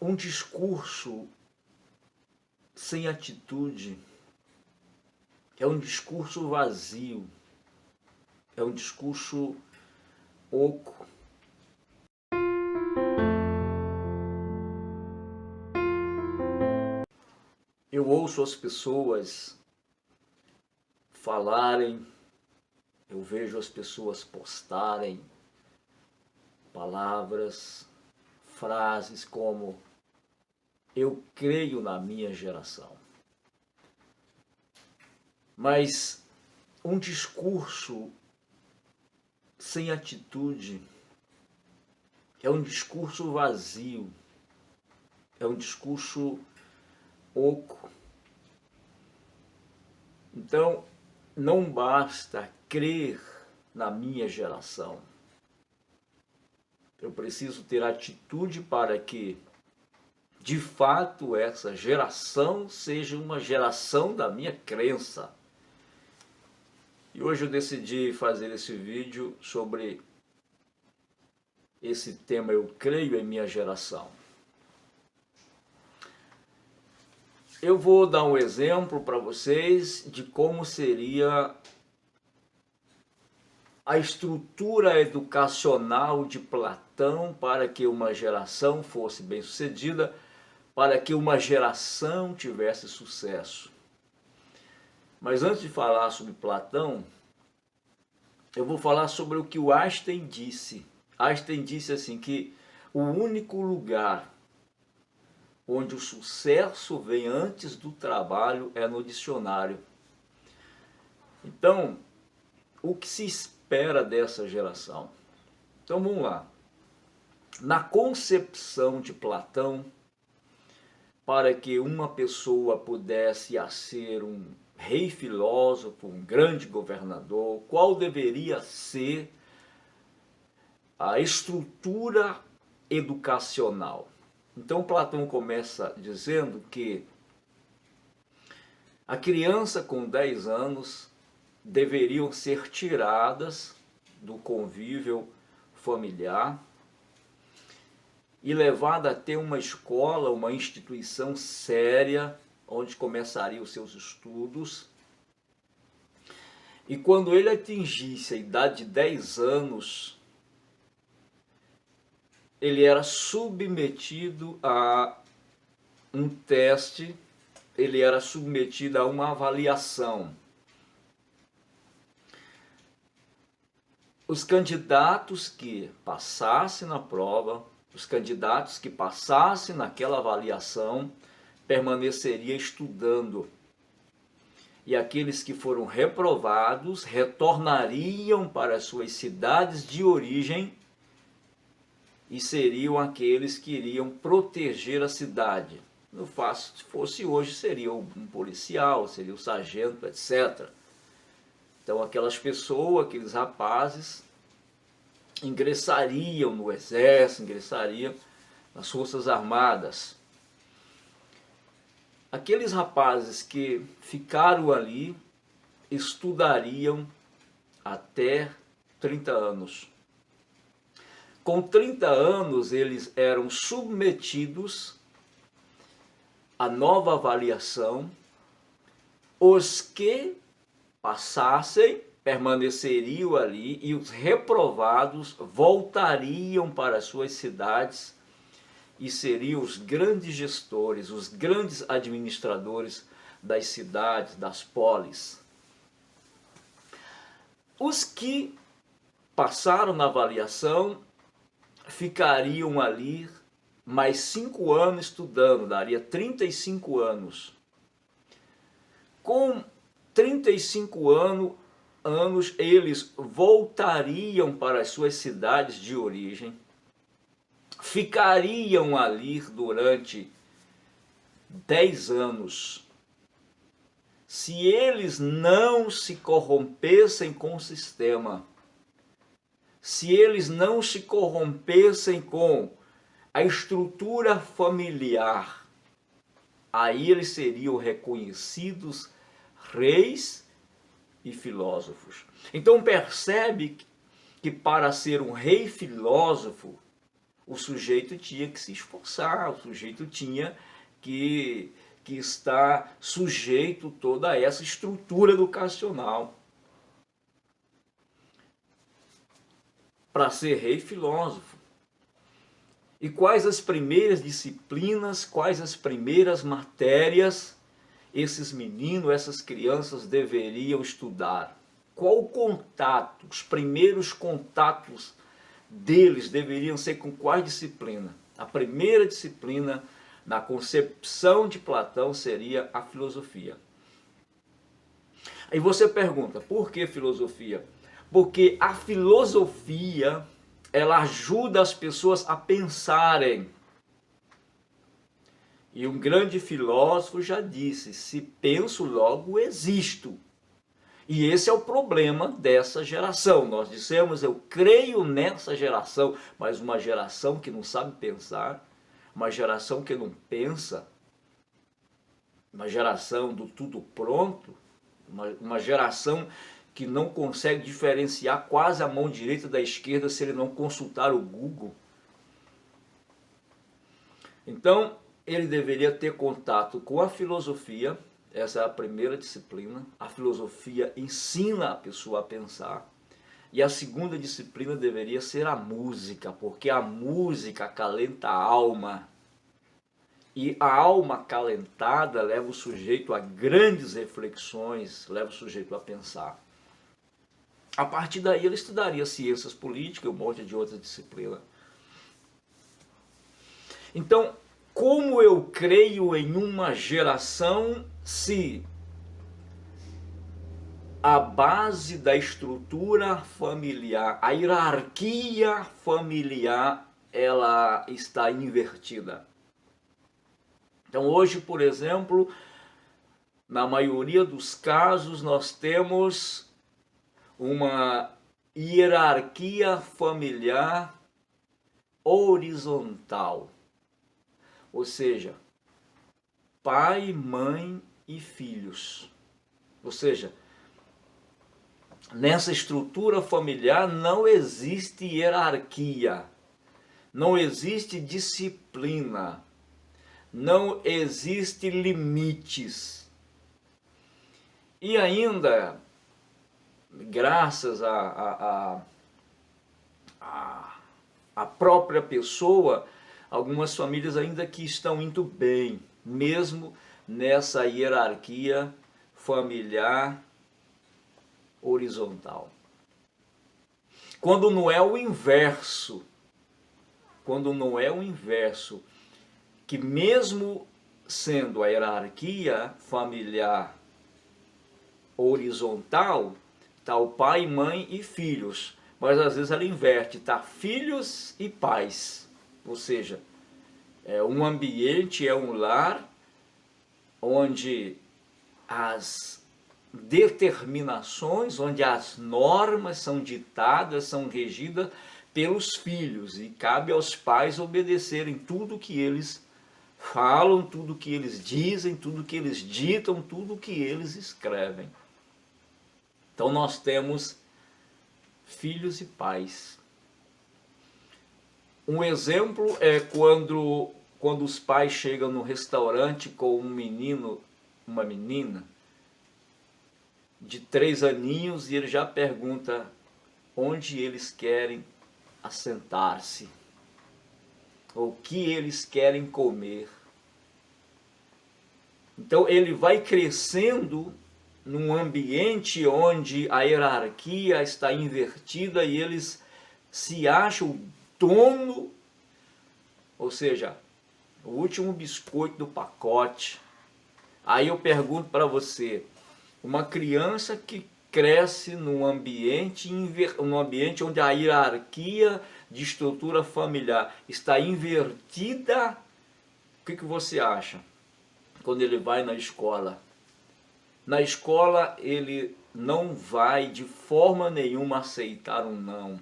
um discurso sem atitude é um discurso vazio, é um discurso oco. Eu ouço as pessoas falarem, eu vejo as pessoas postarem palavras, frases como "eu creio na minha geração". Mas um discurso sem atitude é um discurso vazio, é um discurso oco. Então, não basta crer na minha geração. Eu preciso ter atitude para que, de fato, essa geração seja uma geração da minha crença. E hoje eu decidi fazer esse vídeo sobre esse tema, eu creio em minha geração. Eu vou dar um exemplo para vocês de como seria a estrutura educacional de Platão para que uma geração fosse bem-sucedida, para que uma geração tivesse sucesso. Mas antes de falar sobre Platão, eu vou falar sobre o que o Einstein disse. Einstein disse assim, que o único lugar onde o sucesso vem antes do trabalho é no dicionário. Então, o que se espera dessa geração? Então vamos lá. Na concepção de Platão, para que uma pessoa pudesse ser um rei filósofo, um grande governador, qual deveria ser a estrutura educacional? Então Platão começa dizendo que a criança com 10 anos deveriam ser tiradas do convívio familiar e levada a ter uma escola, uma instituição séria, onde começaria os seus estudos. E quando ele atingisse a idade de 10 anos, ele era submetido a um teste, ele era submetido a uma avaliação. Os candidatos que passassem na prova, os candidatos que passassem naquela avaliação, permaneceriam estudando. E aqueles que foram reprovados retornariam para as suas cidades de origem e seriam aqueles que iriam proteger a cidade. No se fosse hoje, seria um policial, seria o sargento, etc. Então aquelas pessoas, aqueles rapazes, ingressariam no exército, ingressariam nas forças armadas. Aqueles rapazes que ficaram ali estudariam até 30 anos. Com 30 anos eles eram submetidos à nova avaliação. Os que passassem permaneceriam ali e os reprovados voltariam para as suas cidades e seriam os grandes gestores, os grandes administradores das cidades, das polis. Os que passaram na avaliação ficariam ali mais 5 anos estudando, daria 35 anos. Com 35 anos, eles voltariam para as suas cidades de origem, ficariam ali durante 10 anos. Se eles não se corrompessem com o sistema, se eles não se corrompessem com a estrutura familiar, aí eles seriam reconhecidos reis e filósofos. Então percebe que para ser um rei filósofo, o sujeito tinha que se esforçar, o sujeito tinha que estar sujeito a toda essa estrutura educacional para ser rei filósofo. E quais as primeiras disciplinas, quais as primeiras matérias esses meninos, essas crianças deveriam estudar? Qual o contato, os primeiros contatos deles deveriam ser com qual disciplina? A primeira disciplina, na concepção de Platão, seria a filosofia. Aí você pergunta, por que filosofia? Porque a filosofia, ela ajuda as pessoas a pensarem. E um grande filósofo já disse, se penso, logo existo. E esse é o problema dessa geração. Nós dissemos, eu creio nessa geração, mas uma geração que não sabe pensar, uma geração que não pensa, uma geração do tudo pronto, uma geração que não consegue diferenciar quase a mão direita da esquerda se ele não consultar o Google. Então, ele deveria ter contato com a filosofia. Essa é a primeira disciplina. A filosofia ensina a pessoa a pensar. E a segunda disciplina deveria ser a música, porque a música acalenta a alma. E a alma acalentada leva o sujeito a grandes reflexões, leva o sujeito a pensar. A partir daí ele estudaria ciências políticas, um monte de outras disciplinas. Então, como eu creio em uma geração se a base da estrutura familiar, a hierarquia familiar, ela está invertida? Então hoje, por exemplo, na maioria dos casos nós temos uma hierarquia familiar horizontal. Ou seja, pai, mãe e filhos. Ou seja, nessa estrutura familiar não existe hierarquia, não existe disciplina, não existe limites. E ainda, graças à própria pessoa, algumas famílias ainda que estão indo bem, mesmo nessa hierarquia familiar horizontal. Quando não é o inverso, que mesmo sendo a hierarquia familiar horizontal, está o pai, mãe e filhos, mas às vezes ela inverte, está filhos e pais. Ou seja, é um ambiente, é um lar onde as determinações, onde as normas são ditadas, são regidas pelos filhos, e cabe aos pais obedecerem tudo que eles falam, tudo que eles dizem, tudo que eles ditam, tudo que eles escrevem. Então nós temos filhos e pais. Um exemplo é quando os pais chegam no restaurante com um menino, uma menina de 3 aninhos, e ele já pergunta onde eles querem assentar-se, o que eles querem comer. Então ele vai crescendo num ambiente onde a hierarquia está invertida e eles se acham dono, ou seja, o último biscoito do pacote. Aí eu pergunto para você, uma criança que cresce num ambiente onde a hierarquia de estrutura familiar está invertida, o que você acha quando ele vai na escola? Na escola ele não vai de forma nenhuma aceitar um não.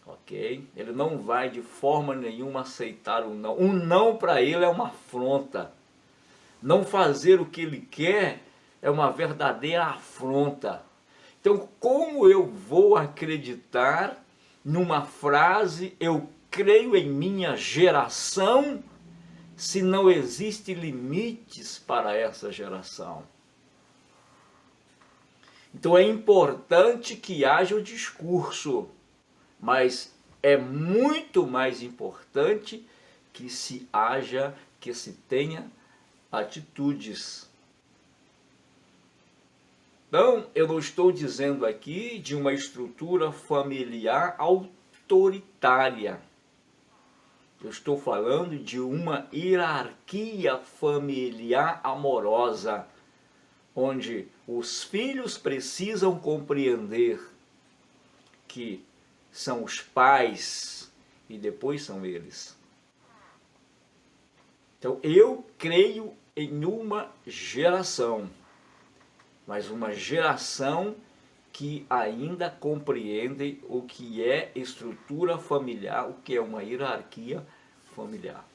Ok? Ele não vai de forma nenhuma aceitar um não. Um não para ele é uma afronta. Não fazer o que ele quer é uma verdadeira afronta. Então, como eu vou acreditar numa frase, eu creio em minha geração se não existe limites para essa geração? Então é importante que haja o discurso, mas é muito mais importante que se tenha atitudes. Então, eu não estou dizendo aqui de uma estrutura familiar autoritária. Eu estou falando de uma hierarquia familiar amorosa, onde os filhos precisam compreender que são os pais e depois são eles. Então, eu creio em uma geração, mas uma geração que ainda compreende o que é estrutura familiar, o que é uma hierarquia familiar.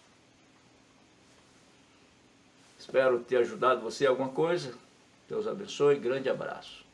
Espero ter ajudado você em alguma coisa. Deus abençoe, grande abraço.